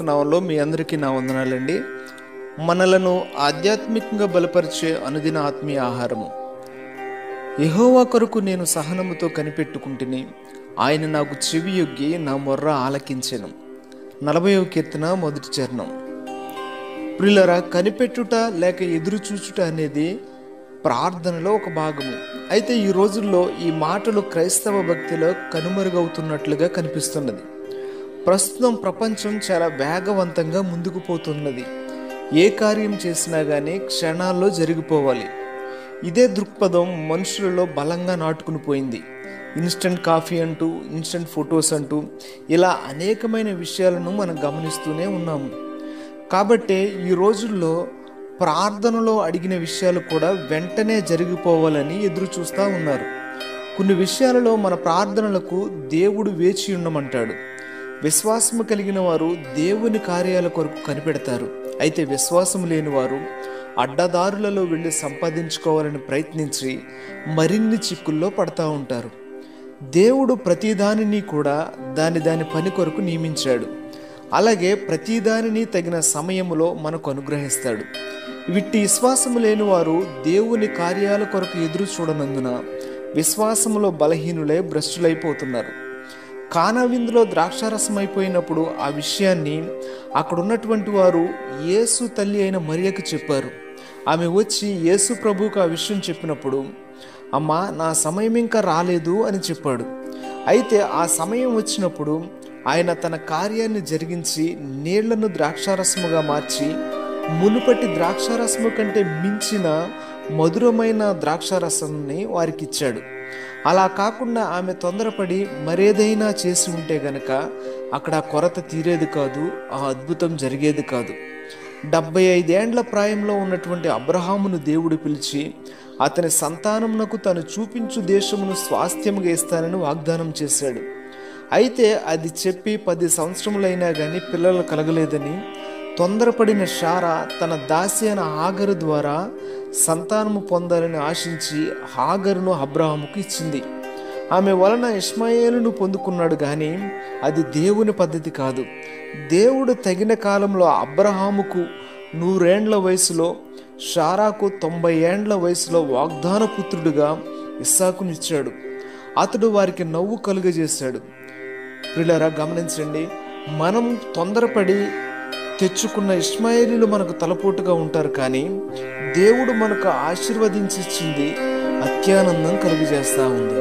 నామంలో మీ అందరికీ నా వందనాలండి. మనలను ఆధ్యాత్మికంగా బలపరిచే అనుదిన ఆత్మీయ ఆహారము. యెహోవా కొరకు నేను సహనముతో కనిపెట్టుకుంటుని, ఆయన నాకు చెవియొగ్గి నా మొర్ర ఆలకించెను. 40వ కీర్తన మొదటి చరణం. ప్రియులారా, కనిపెట్టుట లేక ఎదురు చూచుట అనేది ప్రార్థనలో ఒక భాగము. అయితే ఈ రోజుల్లో ఈ మాటలు క్రైస్తవ భక్తిలో కనుమరుగవుతున్నట్లుగా కనిపిస్తున్నది. ప్రస్తుతం ప్రపంచం చాలా వేగవంతంగా ముందుకు పోతున్నది. ఏ కార్యం చేసినా కానీ క్షణాల్లో జరిగిపోవాలి. ఇదే దృక్పథం మనుషులలో బలంగా నాటుకుని పోయింది. ఇన్స్టెంట్ కాఫీ అంటూ, ఇన్స్టెంట్ ఫొటోస్ అంటూ ఇలా అనేకమైన విషయాలను మనం గమనిస్తూనే ఉన్నాము. కాబట్టే ఈ రోజుల్లో ప్రార్థనలో అడిగిన విషయాలు కూడా వెంటనే జరిగిపోవాలని ఎదురు చూస్తూ ఉన్నారు. కొన్ని విషయాలలో మన ప్రార్థనలకు దేవుడు వేచి ఉండమంటాడు. విశ్వాసము కలిగిన వారు దేవుని కార్యాల కొరకు కనిపెడతారు. అయితే విశ్వాసం లేని వారు అడ్డదారులలో వెళ్ళి సంపాదించుకోవాలని ప్రయత్నించి మరిన్ని చిక్కుల్లో పడతా ఉంటారు. దేవుడు ప్రతిదానిని కూడా దాని పని కొరకు నియమించాడు. అలాగే ప్రతిదానిని తగిన సమయంలో మనకు అనుగ్రహిస్తాడు. విట్టి విశ్వాసము లేని వారు దేవుని కార్యాల కొరకు ఎదురు చూడనందున విశ్వాసములో బలహీనులై భ్రష్టులైపోతున్నారు. కానా విందులో ద్రాక్షారసం అయిపోయినప్పుడు ఆ విషయాన్ని అక్కడ ఉన్నటువంటి వారు యేసు తల్లి అయిన మరియకు చెప్పారు. ఆమె వచ్చి యేసు ప్రభువుకు ఆ విషయం చెప్పినప్పుడు, అమ్మా, నా సమయం ఇంకా రాలేదు అని చెప్పాడు. అయితే ఆ సమయం వచ్చినప్పుడు ఆయన తన కార్యాన్ని జరిగించి నీళ్లను ద్రాక్షారసముగా మార్చి మునుపటి ద్రాక్షారసము కంటే మించిన మధురమైన ద్రాక్షారసాన్ని వారికి ఇచ్చాడు. అలా కాకుండా ఆమె తొందరపడి మరేదైనా చేసి ఉంటే గనక అక్కడ కొరత తీరేది కాదు, ఆ అద్భుతం జరిగేది కాదు. 75 ఏండ్ల ప్రాయంలో ఉన్నటువంటి అబ్రహామును దేవుడు పిలిచి అతని సంతానమునకు తను చూపించు దేశమును స్వాస్థ్యముగా ఇస్తానని వాగ్దానం చేశాడు. అయితే అది చెప్పి 10 సంవత్సరములైనా కానీ పిల్లలు కలగలేదని తొందరపడిన శారా తన దాసి అయిన హాగరు ద్వారా సంతానము పొందాలని ఆశించి హాగరును అబ్రహాముకు ఇచ్చింది. ఆమె వలన ఇష్మాయేలును పొందుకున్నాడు. కానీ అది దేవుని పద్ధతి కాదు. దేవుడు తగిన కాలంలో అబ్రహాముకు 100 ఏండ్ల వయసులో, శారాకు 90 ఏండ్ల వయసులో వాగ్దాన పుత్రుడిగా ఇస్సాకునిచ్చాడు. అతడు వారికి నవ్వు కలుగజేశాడు. ప్రియులారా, గమనించండి, మనం తొందరపడి తెచ్చుకున్న ఇష్మాయేలీలు మనకు తలపోటుగా ఉంటారు. కానీ దేవుడు మనకు ఆశీర్వదించి ఇచ్చింది అత్యానందం కలుగజేస్తూ ఉంది.